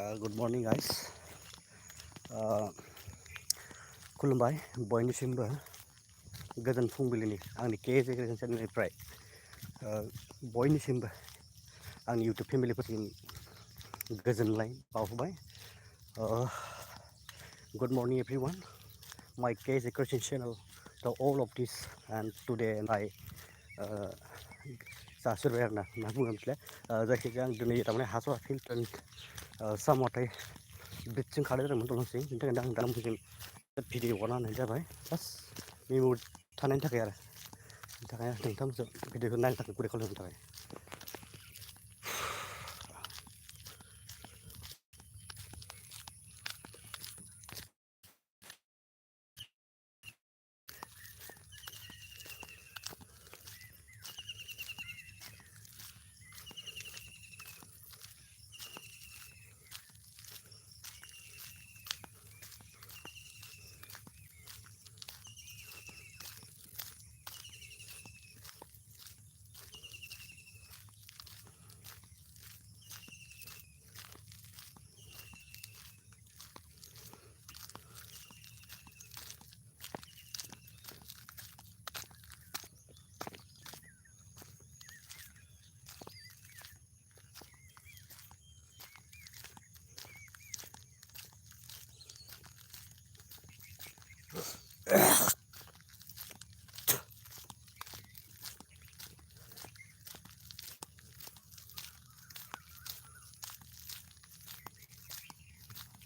Good morning, guys. खुलुमबाय बयनिसिमबो गोजोन फुंबिलिनि आंनि केज एग्रिकालचार चेनेलनिफ्राय बयनिसिमबो आंनि इउटुब फेमिलिफोरसिम गोजोनलाय बावहरबाय. Good morning, everyone. My case agriculture channel, the all of this, and today I जासिरबाय आरो ना मा बुङो मिथिला जायखिजाया आं दिनै थारमाने हास'आ फिल्ड सामथाय ब्रिडजों खारनाय जादोंमोन दंसै बिनि थाखायनो आं दा नोंथांसिम भिडिअ हगारना होनाय जाबाय जास्ट मेम'रि थानायनि थाखाय आरो बिनि थाखाय नोंथांमोनजों भिडिअखौ नायनो थाखाय गुरै खालामनो थाखाय.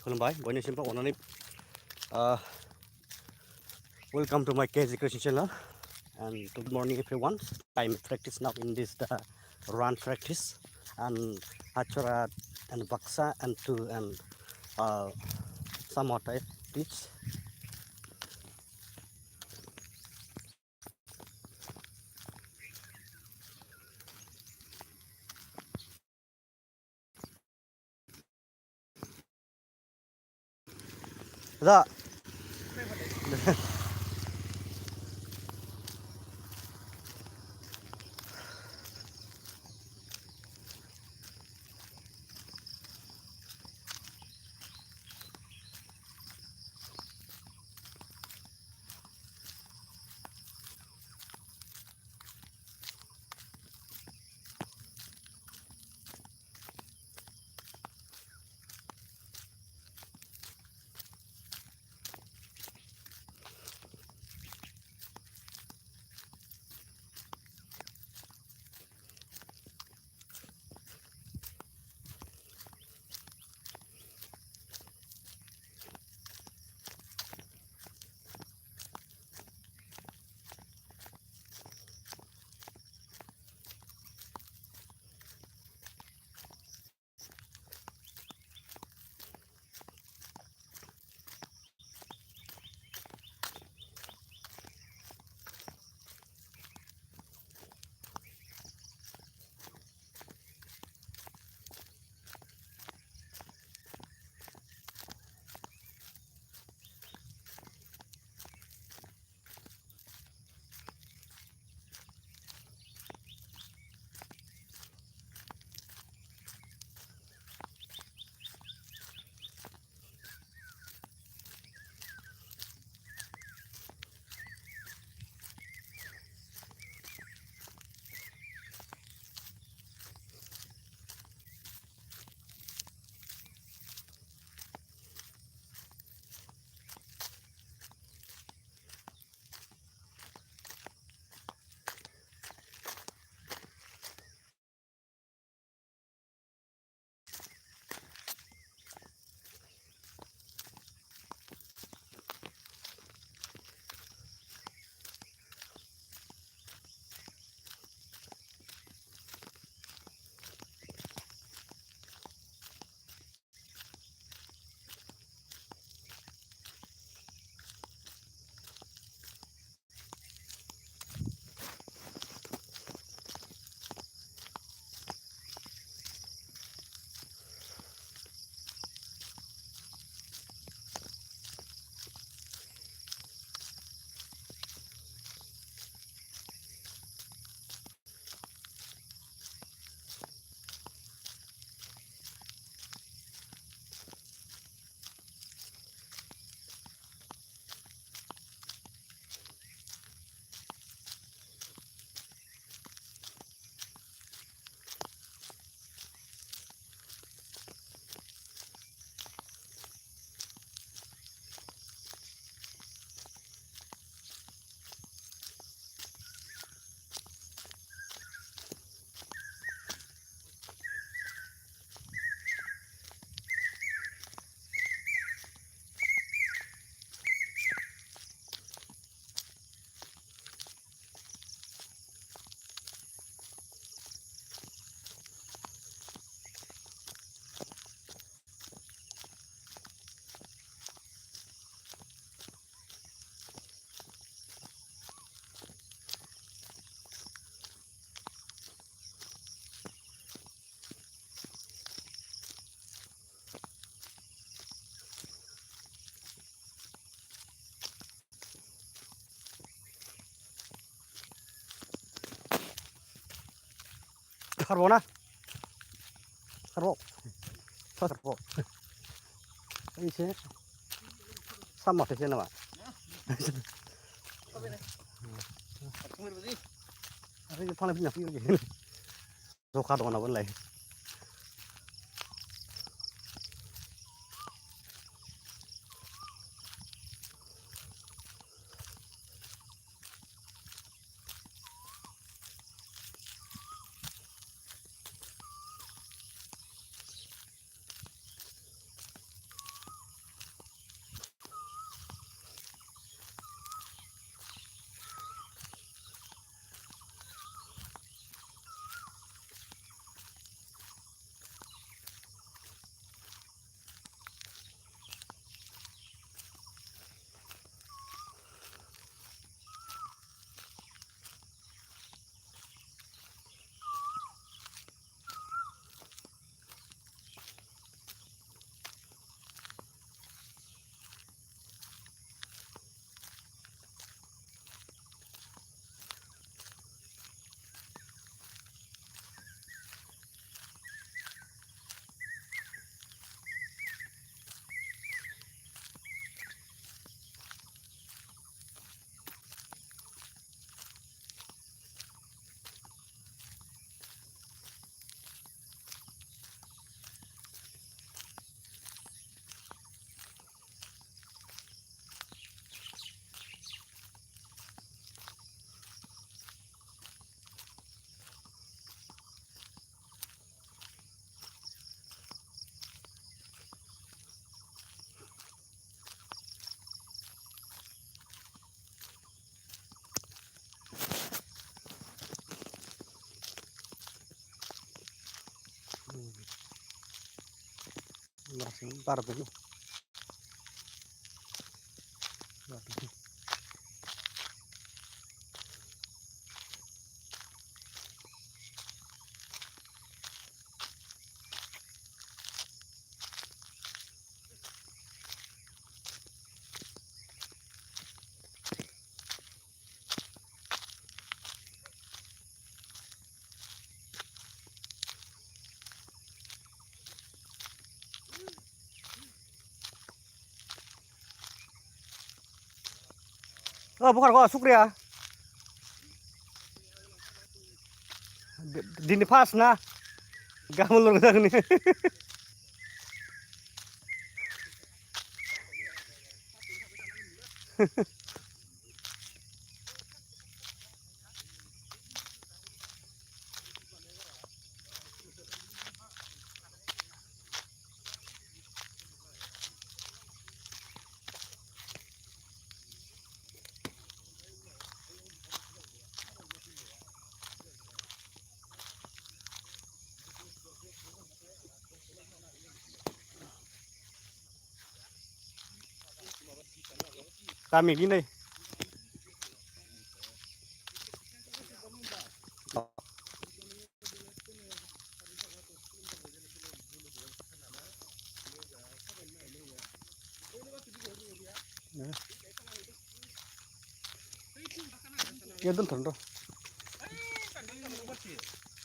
खुलुमबाय बयनिसिमबो अननानै welcome to my case education channel and good morning everyone. I'm practice now in this run practice and Hachara and Baksa and to and somewhat I teach. The खारबाव ना खारबाव खारबाव एसे सामाथोसो नामा आरो फांनाय फैना फैयो जखा दङ नामालाय langsung tar dulu bukan kok Sukriya dini pas na gaul lur ni kami gini ya tuh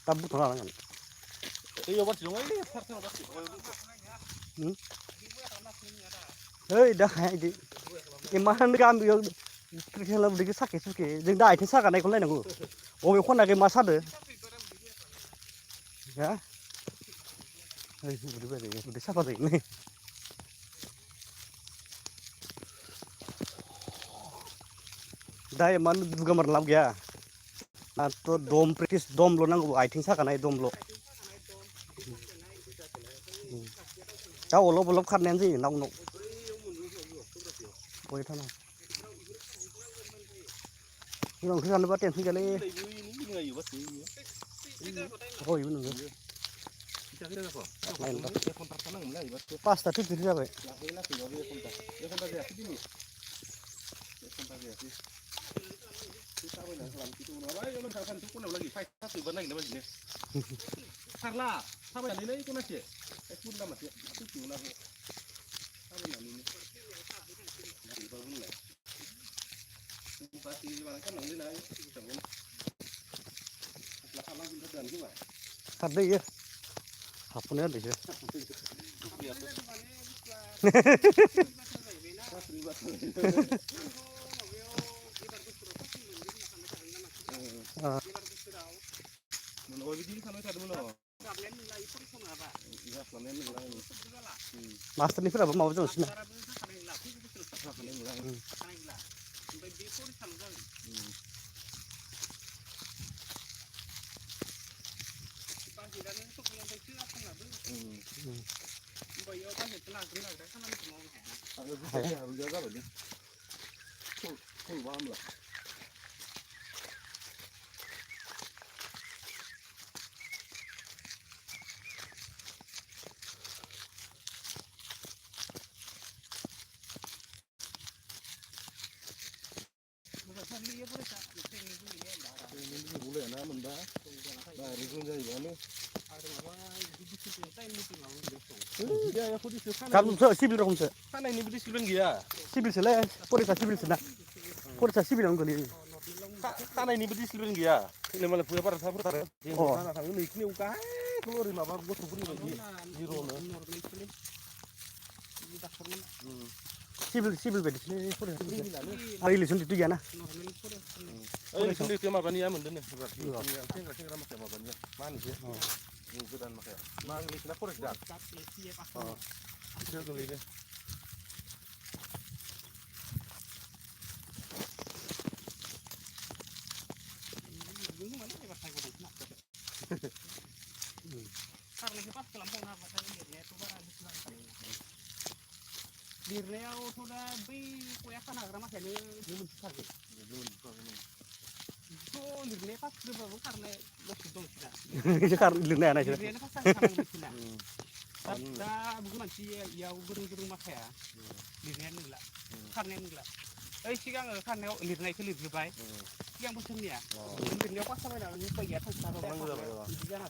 tabu tuh kan iya buat dong ini hei dah ini iman kan biar kita lebih dikit sakit suke jadi dah itu sakit naik kolai nunggu oh yang kona ke masa deh ya hei udah siapa sih ini dah iman juga merlap ya atau dom praktis dom lo nanggu I think sakit naik dom lo cháu lốp lốp khăn nén gì nong nong ôi thằng nào nhưng mà khi ăn nó bắt tiền thì cái này ôi bunu pasta tuh jadi apa Sarla, apa yang ini itu nasi? Pun nama sih, itu cuma apa yang ini? Nanti baru mulai. Pasti di mana kan nanti naik, kita pun. Setelah kalah kita dan juga. सारदो इयो हाबखौनो होनदोंसो मास्टारनिफोराबो माबा जागासिनो गाबोनसो civil रखमसो खानायनिबो discipline गैया सिभिलसोलै फरिखा सिभिलसोना फरिखा सिभिलावनो गोलैयो खानायनिबो discipline गैया जोंना मालाय फुया बारा थाफोरथारो जों जाना थाङो नैखिनियाव गाहायखौल' ओरै माबा गथ'फोरनि बायदि जिर'नो सिभिल बायदिसोलै फरिखा आरो इलेक्सन डिउटि गैयाना इलेक्सन डिउटिया माबानिया मोनदों सेंग्रा माखाया माबानिया मा होनो गोदान माखाया मा इलेक्सना फरेस्ट गार्ड बिसोर गोलैदों लिरनायावथ' दा बै गया खाना हाग्रा माखायानो मोनथिथारगोन लिरनाया पास होबाबो खारनाय लक्ष्य दं लिरनो हाया लिरनायानो पास जाखानांगौ दा बुहुद मानसि इयाव गोरों माखाया लिरनायानो नंला खारनायानो नंला ओइ सिगां खारनायाव लिरनायखौ लिरजोब्बाय सिगां बोसोरनिया लिरनायाव पास जाबाय नालाय उपाय गैया बिदि जाना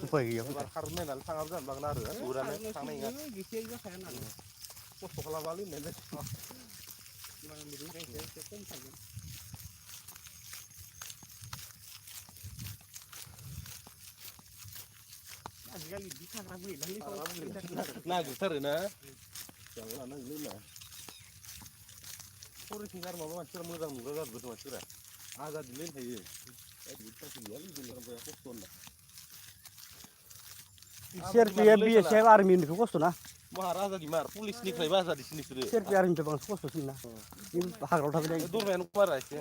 उपाय गैया खारनो नायनानै थाङाबो जानो बागोन आरो गुरानो थांनाय नङा गैखाया जाखाया होननानै खस्थ' खालामालै होननाय एसे खम थांगोन आजिखालि बिदि थाग्रा नागिरथारोना जानो लानांगोन ना फरेस्टनि गार माबा मानसिफोरा मोजां नुग्रा जाजोबोथ' मानसिफोरा आजादिलै थायो खस्थ' होनना सिआरपिएफ बिएसएफ आर्मिनिखौ खस्थ' ना महाराजानि मार पुलिसनिफ्रायबो आजादिसिन बिसोरो सिआरपि आर्मिनिफ्राय बांसिन खस्थ'सिन ना हाग्रायाव थाबाय दरमायानो बारा एसे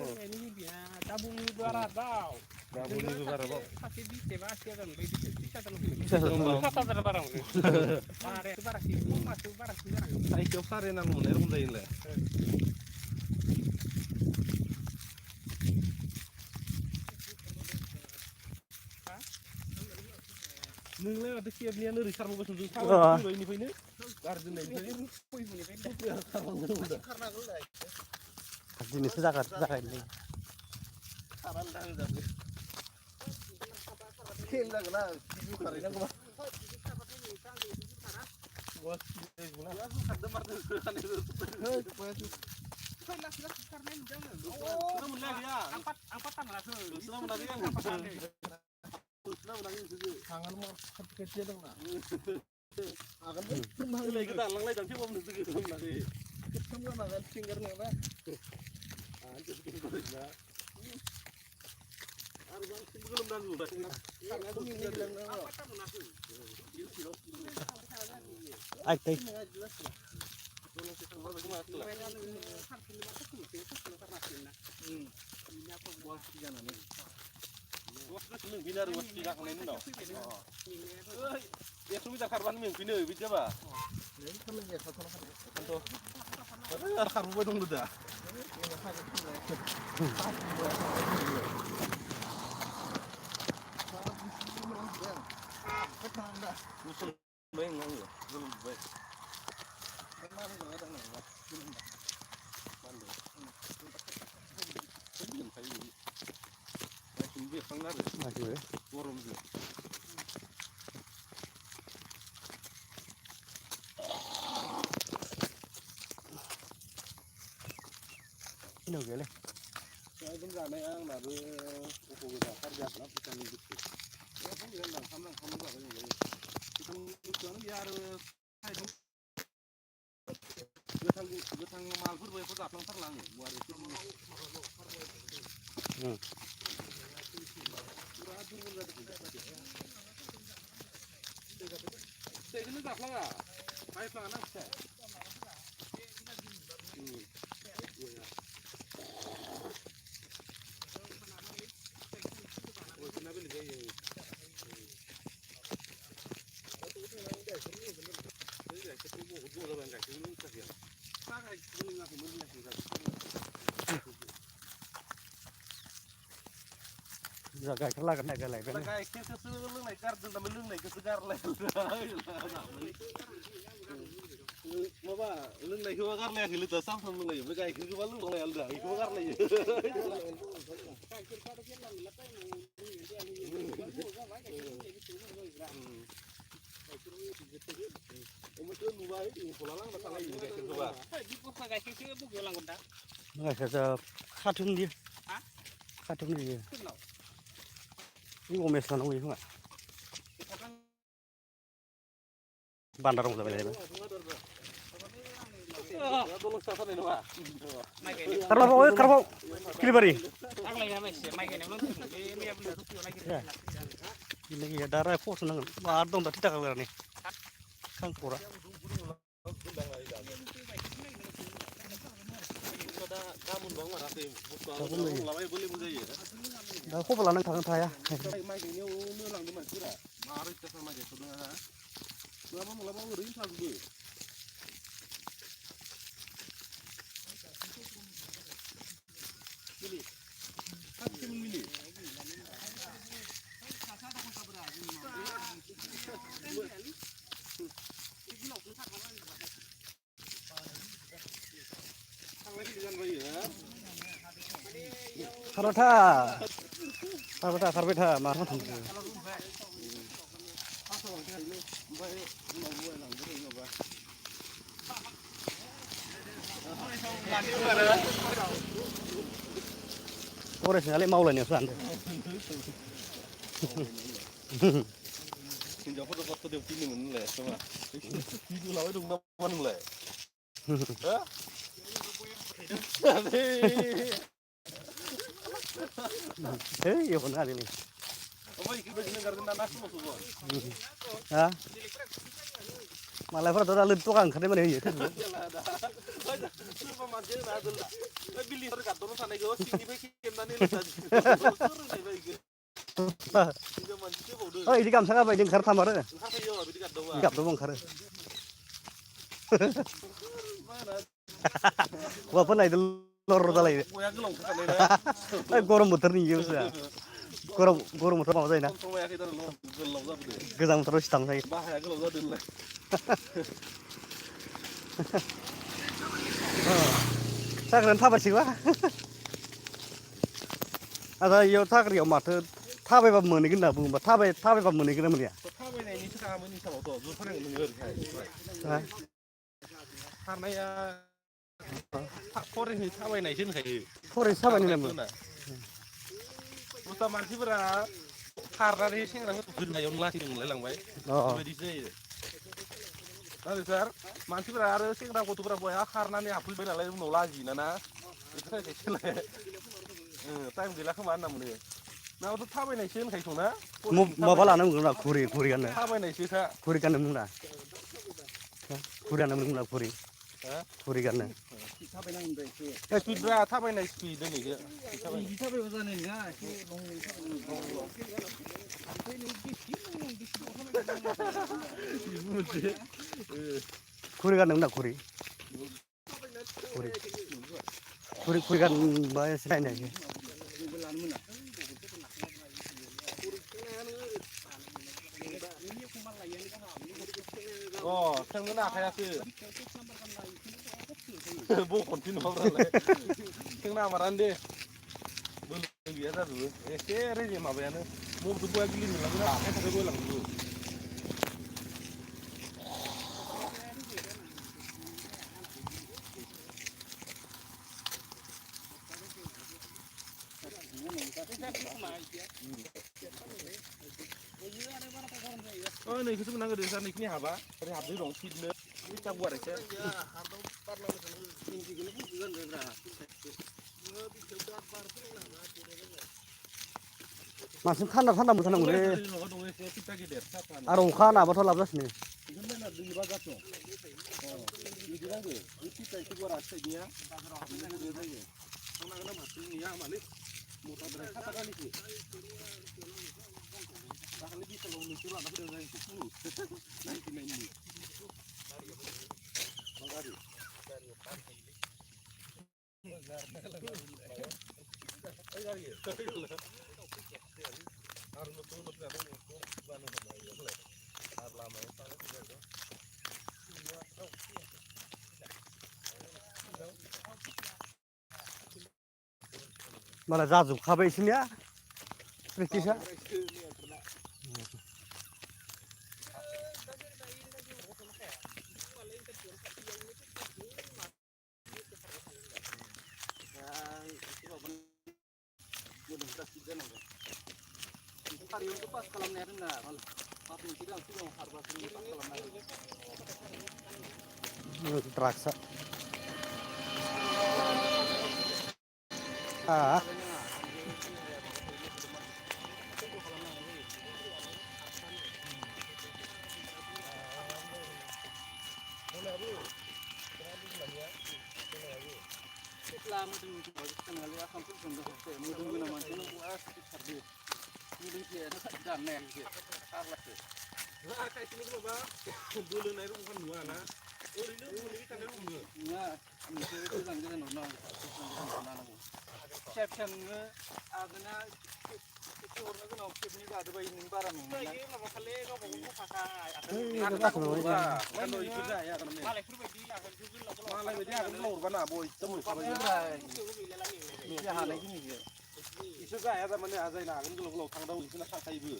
दाबुनिबो बारा दाव दाबुनिबो बारा बाव सासे 20 एबा 80 हाजार मोनबाय 30 हाजार बारा मोनो बारायाथ' बारासिन मासो बारासिन जानांगौ साइकेलाव सारे नांगौ मोननाय रखम जायो होनलाय नोंलाय माथो केबनियानो ओरै सारबोगासिनो जों थाबायनिफ्रायनो गारि दोननायनिफ्रायनो दिनैसो जागायदों खेल जागोन ना गिदिर खारहैनांगौबा खारबानो मेंफिनो बिदि जाबा खारबोबाय दं दा जानाया आंनाबो गथ' गोजा खारजाखोना भुटाननि गोथां मालफोरबो एफोर जाफ्लांथारलाङो फिथाइखौनो जाफ्लाङा बायफ्लाङा ना फिथाइ जा गाइखेर लागोन गायलायबाय गाइखेरखौसो लोंनाय गारदों नामा लोंनायखौसो गारलाय माबा लोंनायखौबा गारलायाखै लोदा सानफ्राम लोंलायो ओमफ्राय गाइखेरखौबा लोंबावलाया लोदा बेखौबा गारलायो खाथुमनि अमेस लानांगौ खोमा बान्दा रं जाबाय खारबाव खिलिबारि गैया दा राय फस नांगोन आरो दं दा थिथा खालारनि खांखरा दा खबर लानानै थागोन थाया माइ गायनायाव लांदों मानसिफोरा मारै माइ गायथ'दों ना मालाबा ओरैनो थाजोबो खारबाय था माथो थांखो फरायसालाय मावलायनायावसो लांदों हिनजावफोर गथ' देवथिनि मोनलाय खोमा भिडिअ लाबाय दं नामा नोंलाय एवनो हादों मालायफोराथ' दा दखान ओंखारनाय माने होयो बिदि गामसा गाबायदि ओंखारथामारो गाबदोंबो ओंखारो हौवाफोर नायदों लर जालायो गरम बोथोरनि इयो बुस्थुआ गरम बोथोर माबा जायोना गोजां बोथोराव सिथाम जायो साख्रियानो थाबायसैबा आदा इयाव साख्रियाव माथो थाबायबा मोनहैगोन होनना बुङोबा थाबायबा मोनहैगोन ना मोनहैया थाबायनायनिसो गाहामोन हिसाबावथ' ज' फरायनो नोङो ओरैहाय खारनाया फरायनो थाबायनायसो होनखायो फरायनो थाबायनो नामा दस्रा मानसिफोरा खारनानै सेंग्राफोरखौ गोदोनायावनो लासै मोनलाय लांबाय बेबायदिसो जायो आरो सार मानसिफोरा आरो सेंग्रा गथ'फोरा बया खारनानै हाबफैबाय नालाय उनाव लाजियोना ना बेखौ थाखायसोलाय टाइम गैला खोमा होनना मोनो नाबाथ' थाबायनायसो होनखायोथ' ना माबा लानांगौ ना घुरि गाननो थाबायनायसोखा घुरि गाननो मोना घुरि गाननो मोना घुरि गाननो स्पिडब्रा थाबायनाय स्पिड दिनैसो बिदि थाबायबा जानाय नङा एसे घुरि गाननो मोना घुरि गानबा एसे नायनो हायो थांनो हाखायासो बखनफिन नङाब्रालाय जोंना आमारानो दे बोलो गैया जाजोबो एसे रेजे माबायानो मबेथ' बया गिलिर मोनलाङो आखाइ थाखाय बोलांजोबो नै खोसो मोननांगो दे सार नैखिनि हाबा ओरै हाबदै दं फिटनो बे जागुआर एसे मानसिम थान्दा थान्दा मोनथारनांगौलै आरो अखा हानाबाथ' लाब जासिनो मालाय जाजोबखाबाय इसोरनिया प्रेक्टिसा द्राग्सा इसोर जाया थारमाने आजायनो हागोन गोलाव गोलाव थांदाव इसोरना थांखायोबो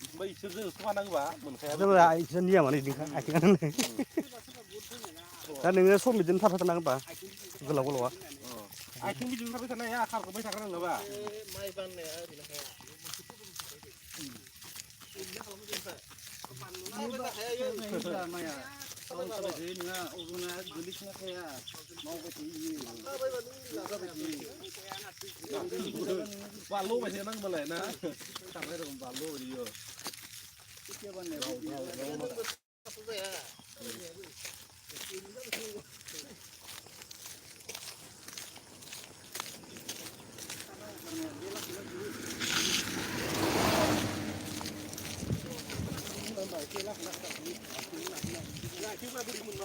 ओमफ्राय इसोरजों समानांगोबा मोनखाया जों नियमानो इदिनोखा आथिङानो दा नोङो सम बिदिनो थाबाय थानांगोनबा गोलाव गोलावा आथिं बिदिनो थाबाय थानो हाया खारखोबाय थाग्रा नङाबा माइ बान्नाया ओरैनो हाया माइया बानलु बायदि नांबालाय ना खारनाय रखम बानलु बायदियो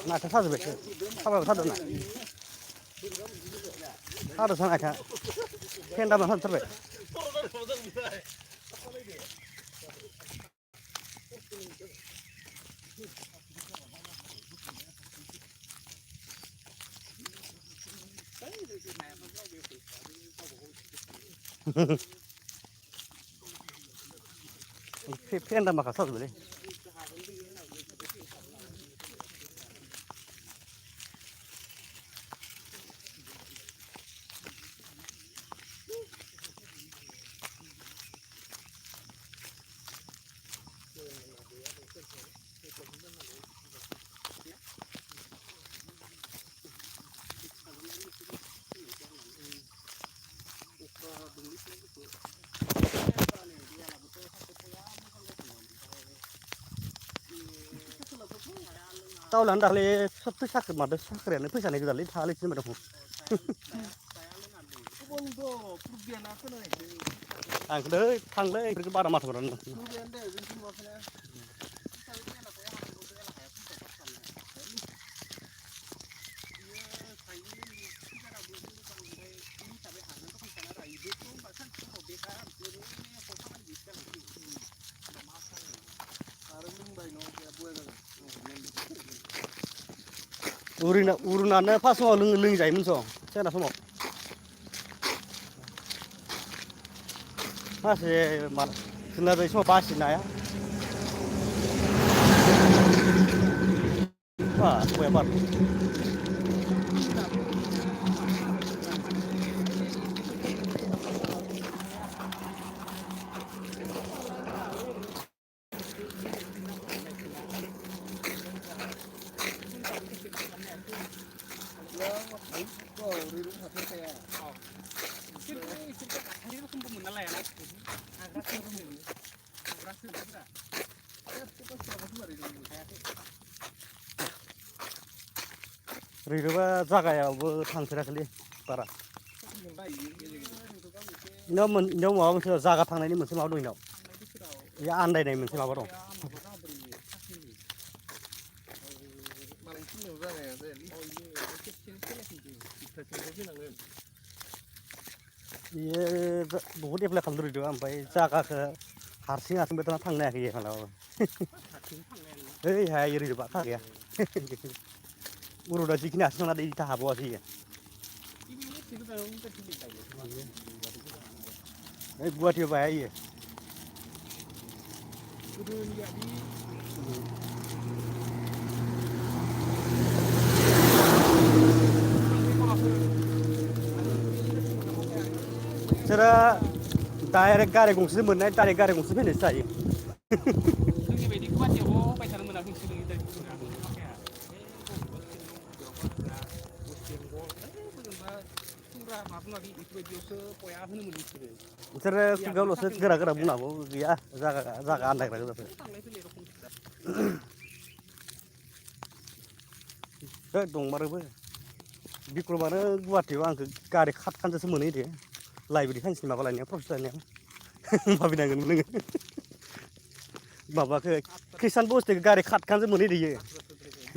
आथिं साजोब्बाय थाबायबो थादोंना थादों सान आथिङा फेन दामना थाथारबाय फेन दामाखा साजोब्बायलै दावलानो दाखालि सोबथो साख्रि मादो साख्रियानो फैसानि गोजालै थाङालै होनबाय दं थांलै थांलै बेफोरखौ बारा माथो बारा उरुनानो फास समाव लोंजायोमोन स' सेंग्रा समाव मासे जोंना बै समाव बासि नाया सबाया बार ओरैनोबा जागायावबो थांफेराखैलै बारा इनाव माबा मोनसे जागा थांनायनि मोनसे माबा दं इनाव बे आन्दायनाय मोनसे माबा दं बेयो बहुद एप्लाइ खालामदों रैद' ओमफ्राय जागाखौ हारसिं बेथ'ना थांनो हायाखै मालाबाबो ओइ हाया ओरैनो बाखा गैया उरुदा जिखिनि हारसिं थांना इथा हाबावासै इयो ओइ गुवाहाटियाव बाया इयो बिसोरो डाइरेक्ट गारि गंसे मोननाय डाइरेक्ट गारि गंसे फैनायसो जायो जोंनि बायदि गुवाहाटियाव बाय थानो मोनाखै नोंसोरो बिसोरो खुगायावल'सो गोरा गोरा बुंनो हागौ गैया जागा आन्दायग्रा गोजासो दंमारोबो बिक्रमानो गुवाहाटियाव आंखौ गारि खातखानजोंसो मोनहैदो लाइब्रेरि साइन्सनि माबा लायनायाव प्रफेसार लायनायाव भाबिनांगोन नोङो माबाखौ ख्रिस्टान बस्तिखौ गारि खातखानजों मोनहैदोयो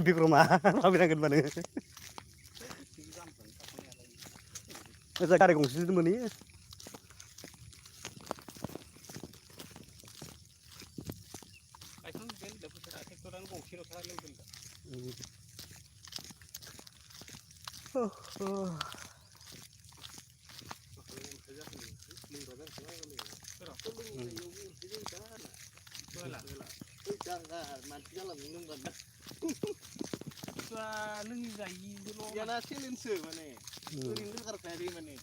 बिक्रमा भाबिनांगोन होनबा नोङो ओजा गारि गंसेजों मोनहैयो लोङि जायिल' चेलेन्जसो माने ओरैनो गारखायाखै माने